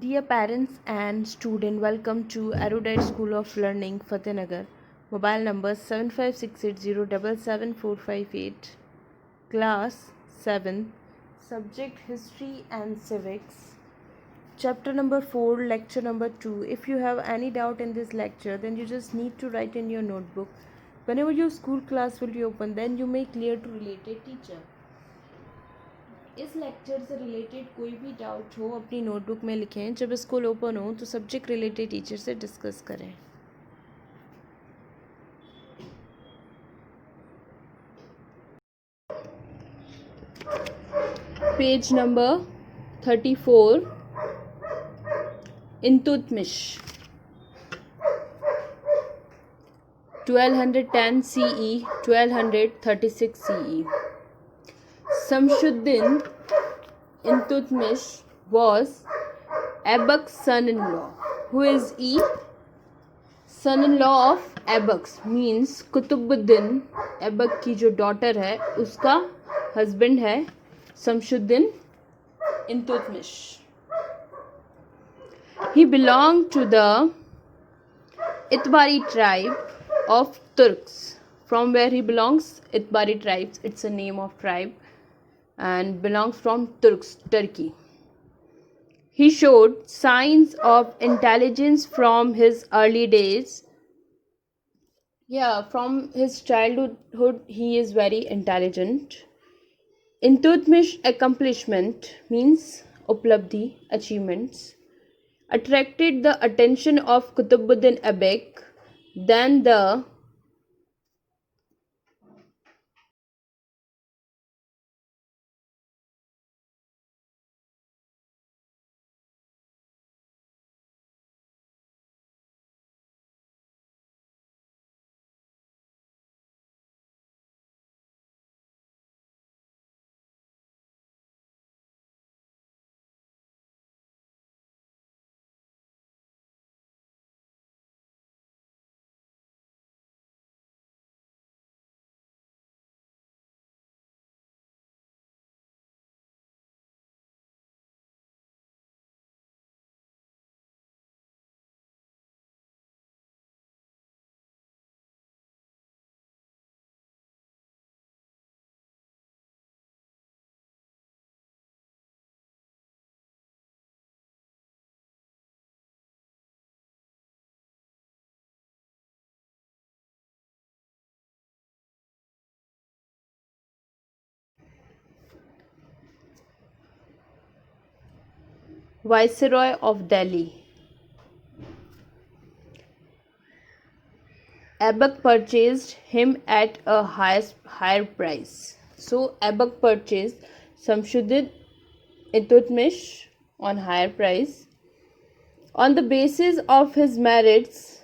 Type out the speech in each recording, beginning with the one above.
Dear parents and student, welcome to Erudite School of Learning, Fatehnagar. Mobile number 7568077458. Class 7. Subject History and Civics. Chapter number 4, lecture number 2. If you have any doubt in this lecture, then you just need to write in your notebook. Whenever your school class will be open, then you may clear to related teacher. इस lecture से related कोई भी doubt हो अपनी notebook में लिखें. जब school open हो तो सब्जेक्ट रिलेटेड टीचर से डिस्कस करें. Page number 34. Iltutmish 1210 CE 1236 CE. Samshuddin Iltutmish was Aybak's son-in-law. Who is he? Son-in-law of Aybak means Qutbuddin Aibak की जो डॉटर है उसका हस्बैंड है Shamsuddin Iltutmish. He belonged to the Itbari tribe of Turks. From where he belongs? Itbari tribes. It's a name of tribe and belongs from Turkey. He showed signs of intelligence from his early days. From his childhood he is very intelligent. Iltutmish accomplishment means uplabdhi, achievements, attracted the attention of Kutubuddin Aibak. Then the Viceroy of Delhi. Aibak purchased him at a higher price. So Aibak purchased Samshuddin Iltutmish on higher price. On the basis of his merits,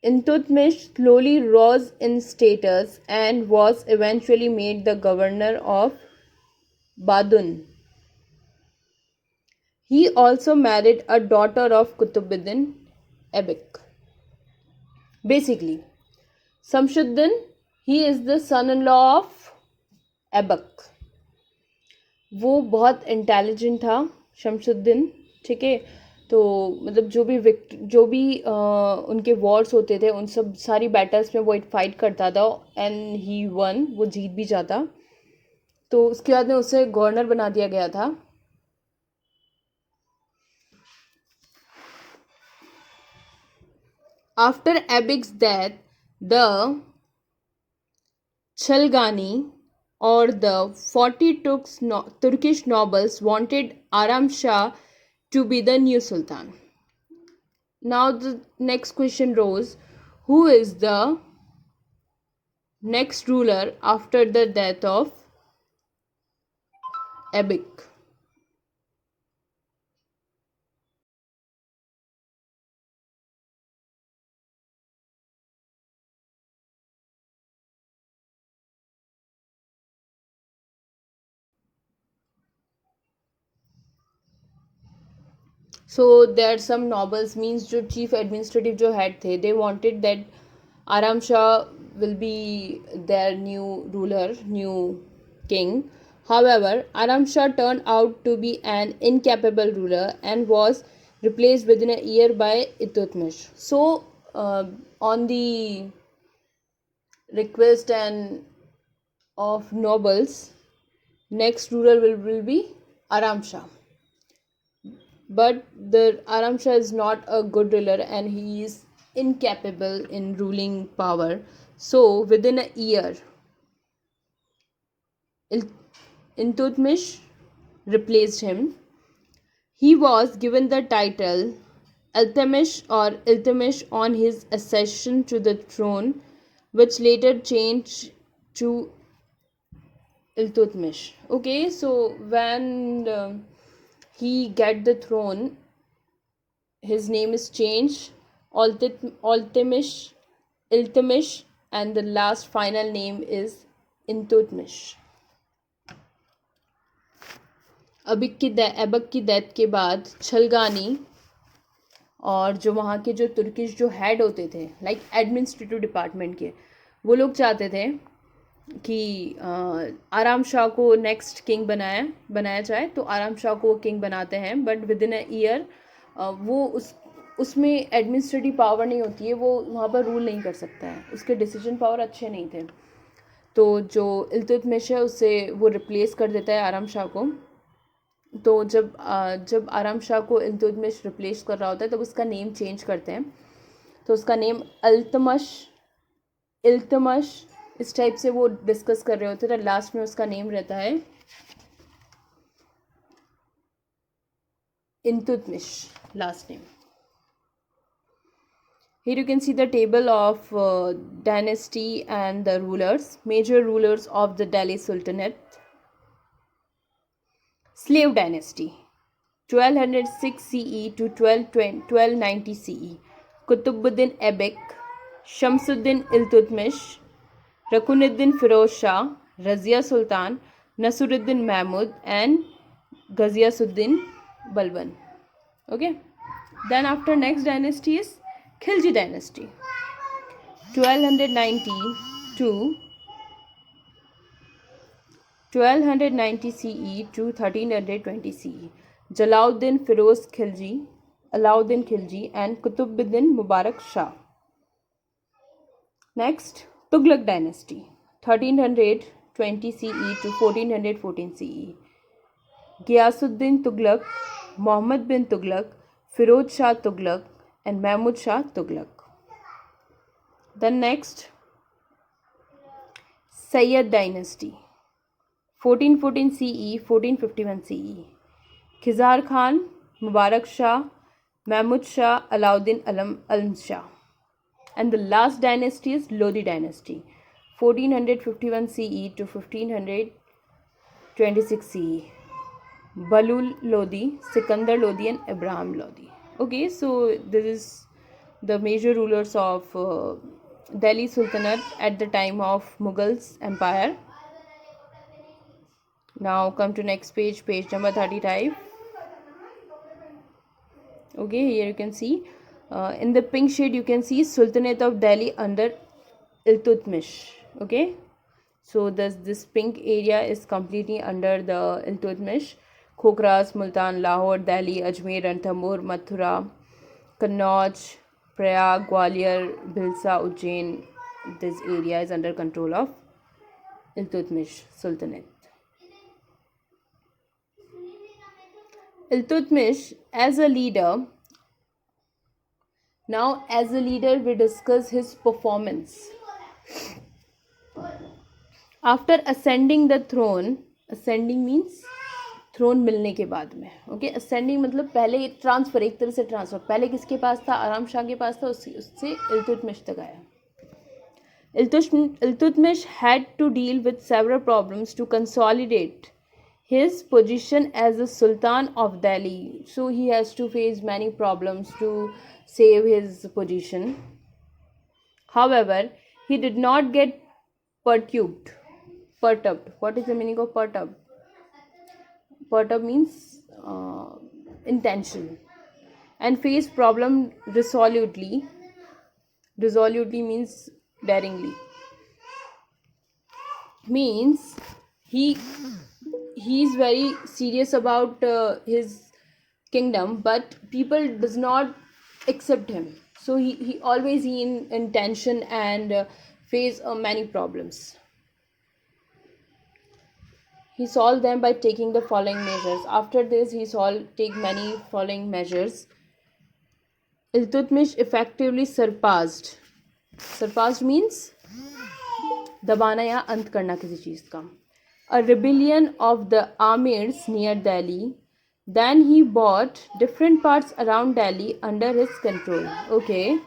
Iltutmish slowly rose in status and was eventually made the governor of Badun. He also married a daughter of Kutubuddin Aibak. Basically, Samshuddin, he is the son-in-law of Aibak. वो बहुत intelligent था शमशुद्दीन. ठीक है, तो मतलब जो भी उनके वॉर्स होते थे उन सब सारी बैटल्स में वो फाइट करता था एंड ही वन, वो जीत भी जाता. तो उसके बाद में उसे गवर्नर बना दिया गया था. After Aibak's death, the Chalgani or the 40 Turkish nobles wanted Aram Shah to be the new Sultan. Now the next question rose, who is the next ruler after the death of Aibak? So there are some nobles means जो chief administrative जो head थे, they wanted that Aram Shah will be their new ruler, new king. However, Aram Shah turned out to be an incapable ruler and was replaced within a year by Iltutmish. So, on the request and of nobles, next ruler will be Aram Shah. But the Aram Shah is not a good ruler and he is incapable in ruling power. So, within a year, Iltutmish replaced him. He was given the title Iltutmish on his accession to the throne, which later changed to Iltutmish. Okay, so when he get the throne, his name is changed Iltutmish, and the last final name is Iltutmish. Aibak की death के बाद छलगानी और जो वहाँ के जो Turkish जो head होते थे लाइक एडमिनिस्ट्रेटिव डिपार्टमेंट के, वो लोग चाहते थे कि आराम शाह को नेक्स्ट किंग बनाया जाए. तो आराम शाह को किंग बनाते हैं, but with in a year वो उसमें एडमिनिस्ट्रेटिव पावर नहीं होती है, वो वहाँ पर रूल नहीं कर सकता है, उसके डिसीजन पावर अच्छे नहीं थे. तो जो इल्तुतमिश है उससे वो रिप्लेस कर देता है आराम शाह को. तो जब आराम शाह को इल्तुतमिश रिप्लेस कर रहा होता है तब उसका नेम चेंज करते हैं. तो उसका नेम इल्तमश इस टाइप से वो डिस्कस कर रहे होते हैं. लास्ट में उसका नेम रहता है Iltutmish, last name. Here you can see the table of dynasty and the rulers, major rulers of the Delhi Sultanate. Slave dynasty 1206 CE to 1290 CE. Qutbuddin Aibak, Shamsuddin Iltutmish, Rakunuddin Firoz Shah, Razia Sultan, Nasiruddin Mahmud and Ghaziyasuddin Balban. Okay. Then after next dynasty is Khilji dynasty 1290 CE to 1320 CE. Jalauddin Firoz Khilji, Alauddin Khilji and Qutbuddin Mubarak Shah. Next, Tughlaq dynasty 1320 CE to 1414 CE. Ghiyasuddin Tughlaq, Muhammad bin Tughlaq, Firoz Shah Tughlaq and Mahmud Shah Tughlaq. Then next, Sayyid dynasty 1414 CE, 1451 CE. Khizar Khan, Mubarak Shah, Mahmud Shah, Alauddin Alam Shah. And the last dynasty is Lodi dynasty 1451 CE to 1526 CE. Balul Lodi, Sikandar Lodi and Abraham Lodi. Okay, so this is the major rulers of Delhi Sultanate at the time of Mughals Empire. Now come to next page, page number 35. Okay, here you can see in the pink shade you can see Sultanate of Delhi under Iltutmish. Okay, so this pink area is completely under the Iltutmish. Khokras, Multan, Lahore, Delhi, Ajmer, Ranthambore, Mathura, Kannauj, Prayag, Gwalior, Bhilsa, Ujjain. This area is under control of Iltutmish Sultanate. Iltutmish as a leader. Now as a leader we discuss his performance. After ascending the throne, ascending means throne मिलने के बाद में. Okay, ascending मतलब पहले transfer, एक तरह से transfer. पहले किसके पास था? आराम शाह के पास था, उससे इल्तुतमिश तक आया. Iltutmish had to deal with several problems to consolidate his position as the Sultan of Delhi. So he has to face many problems to save his position. However, he did not get perturbed. What is the meaning of perturbed? Perturb means intention. And face problem resolutely. Resolutely means daringly. Means he he's very serious about his kingdom, but people does not accept him. So he always in tension and face many problems. He solved them by taking the following measures. After this, he take many following measures. Iltutmish effectively surpassed means दबाना या अंत करना किसी चीज का. A rebellion of the Amirs near Delhi. Then he bought different parts around Delhi under his control. Okay.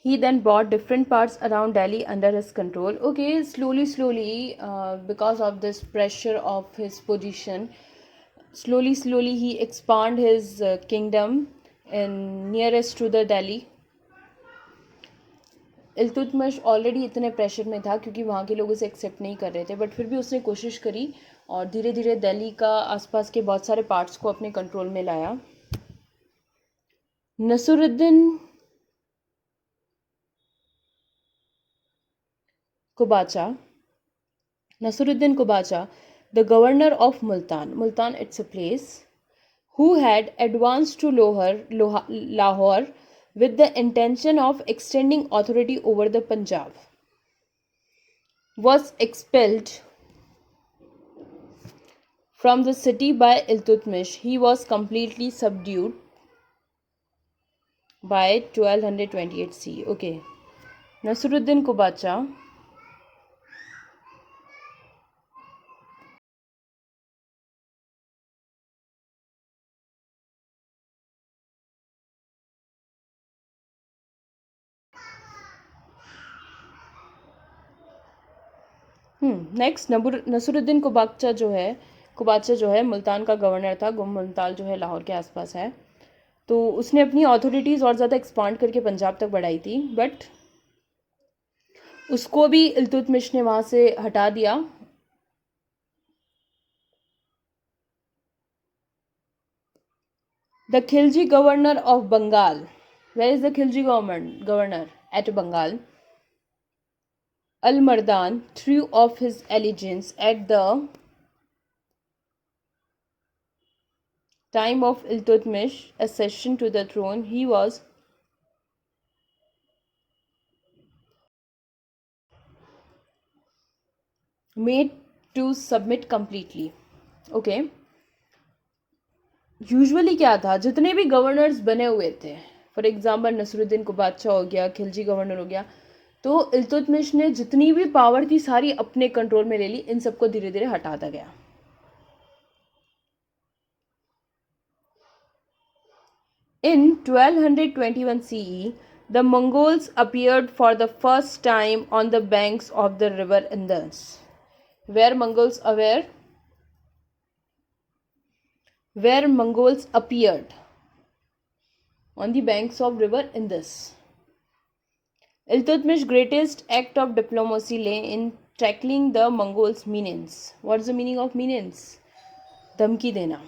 He then bought different parts around Delhi under his control. Okay, slowly, because of this pressure of his position, slowly he expand his kingdom in nearest to the Delhi. Iltutmish already इतने pressure में था क्योंकि वहाँ के लोग उसे accept नहीं कर रहे थे, बट फिर भी उसने कोशिश करी और धीरे धीरे दिल्ली का आसपास के बहुत सारे पार्ट्स को अपने कंट्रोल में लाया. Nasiruddin Kubacha, Nasiruddin Kubacha, the governor of Multan it's a place, who had advanced to Lahore with the intention of extending authority over the Punjab, was expelled from the city by Iltutmish. He was completely subdued by 1228 C. Okay. Nasiruddin Kubacha. Next Nasiruddin Kubacha जो है मुल्तान का governor था. मुल्तान जो है लाहौर के आसपास है. तो उसने अपनी अथॉरिटीज़ और ज़्यादा एक्सपांड करके पंजाब तक बढ़ाई थी, बट उसको भी इल्तुतमिश ने वहाँ से हटा दिया. The Khilji governor of Bengal. Where is the Khilji governor at Bengal? Al-Mardan threw off his allegiance at the time of Iltutmish's accession to the throne. He was made to submit completely. Okay. Usually क्या था, जितने भी गवर्नर्स बने हुए थे, for example Nasruddin को बादशाह हो गया, खिलजी गवर्नर हो गया, तो इल्तुतमिश ने जितनी भी पावर थी सारी अपने कंट्रोल में ले ली, इन सबको धीरे धीरे हटाता गया. In 1221 CE, the Mongols appeared for the first time on the banks of the river Indus. Where Mongols aware? Where Mongols appeared on the banks of river Indus. Iltutmish's greatest act of diplomacy lay in tackling the Mongols' menace. What's the meaning of menace? Dhamki dena.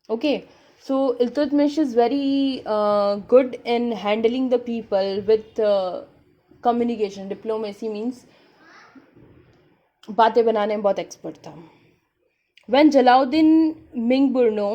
Okay, so Iltutmish is very good in handling the people with communication. Diplomacy means बातें बनाने में बहुत expert था. When Jalauddin Mingburno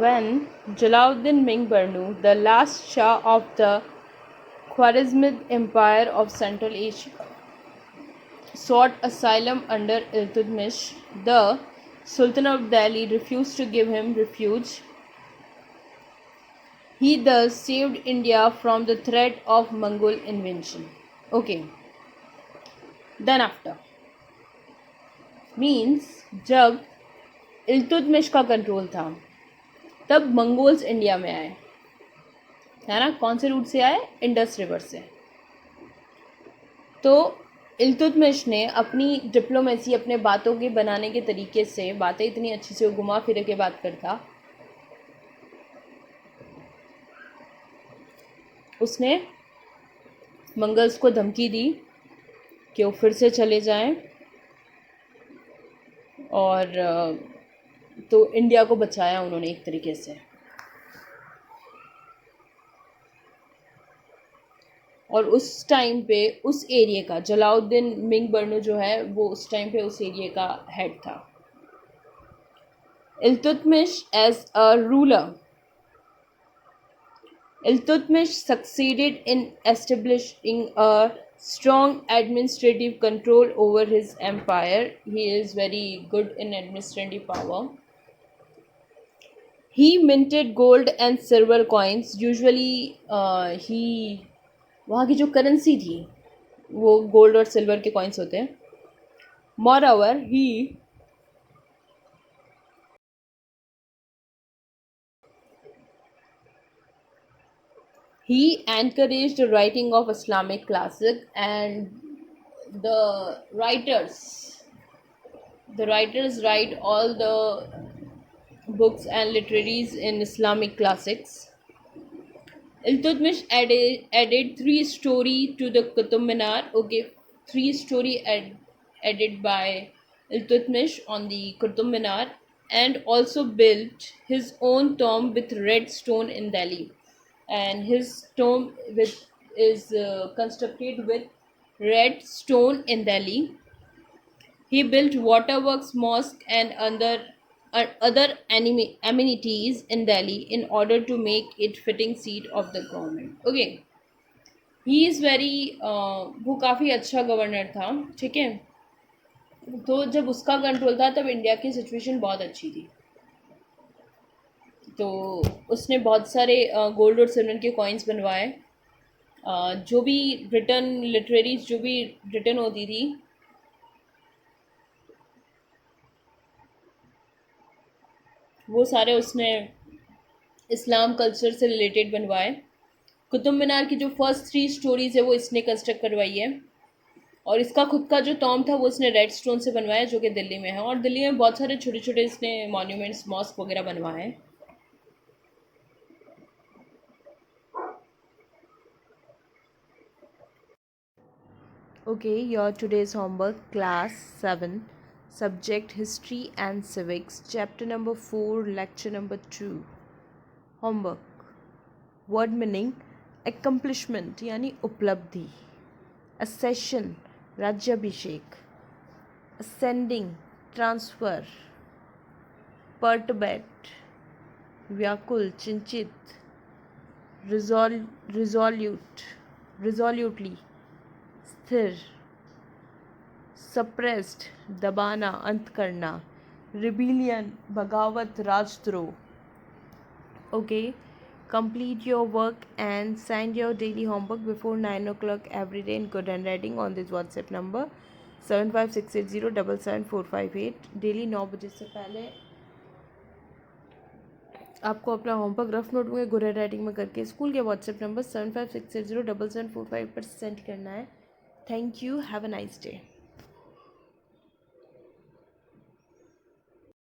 when Jalaluddin Mingburnu, the last Shah of the Khwarizmid Empire of Central Asia, sought asylum under Iltutmish, the Sultan of Delhi refused to give him refuge. He thus saved India from the threat of Mongol invasion. Okay. Then after means जब इल्तुतमिश का control था तब Mongols India में आए, है ना. कौन से रूट से आए? इंडस रिवर से. तो इल्तुतमिश ने अपनी डिप्लोमेसी, अपने बातों के बनाने के तरीके से, बातें इतनी अच्छी से घुमा फिर के बात करता, उसने मंगल्स को धमकी दी कि वो फिर से चले जाएं और तो इंडिया को बचाया उन्होंने एक तरीके से. और उस टाइम पे उस एरिया का जलाउद्दीन मिंगबर्नू जो है वो उस टाइम पे उस एरिया का हेड था. Iltutmish as a ruler, Iltutmish succeeded in establishing a strong administrative control over his empire. He is very good in administrative power. He minted gold and silver coins. Usually, वहाँ की जो currency थी वो gold और silver के coins होते हैं. Moreover, he encouraged the writing of Islamic classics, and the writers write all the books and literaries in Islamic classics. Iltutmish added 3 story to the Qutub Minar. Okay, 3 story added by Iltutmish on the Qutub Minar, and also built his own tomb with red stone in Delhi. And his tomb is constructed with red stone in Delhi. He built waterworks, mosque, and other amenities in Delhi in order to make it fitting seat of the government. Okay, he is very वो काफ़ी अच्छा governor था. ठीक है, तो जब उसका control था तब इंडिया की सिचुएशन बहुत अच्छी थी. तो उसने बहुत सारे गोल्ड और सिल्वर के कॉइन्स बनवाए. जो भी रिटर्न लिटरेरीज जो भी रिटर्न होती थी वो सारे उसने इस्लाम कल्चर से रिलेटेड बनवाए. कुतुब मीनार की जो फर्स्ट 3 स्टोरीज है वो इसने कंस्ट्रक्ट करवाई है. और इसका खुद का जो टॉम था वो इसने रेड स्टोन से बनवाया जो कि दिल्ली में है. और दिल्ली में बहुत सारे छोटे छोटे इसने मॉन्यूमेंट्स, मॉस्क वगैरह बनवाए हैं. Okay, your today's homework, class 7, subject history and civics, chapter number 4, lecture number 2. Homework, word meaning, accomplishment यानी उपलब्धि, accession राज्याभिषेक, ascending transfer, perturbate व्याकुल चिंतित, resolutely स्थिर, सप्रेस्ड दबाना, अंत करना, रिबेलियन बगावत, राजद्रोह. Okay, complete your work and send your daily homework before 9 o'clock every day in good handwriting on this WhatsApp number 7568077458. Daily 9 बजे से पहले आपको अपना होमवर्क रफ नोट में गुड हैंडराइटिंग में करके स्कूल के व्हाट्सएप नंबर 7568077458 पर सेंड करना है. Thank you. Have a nice day.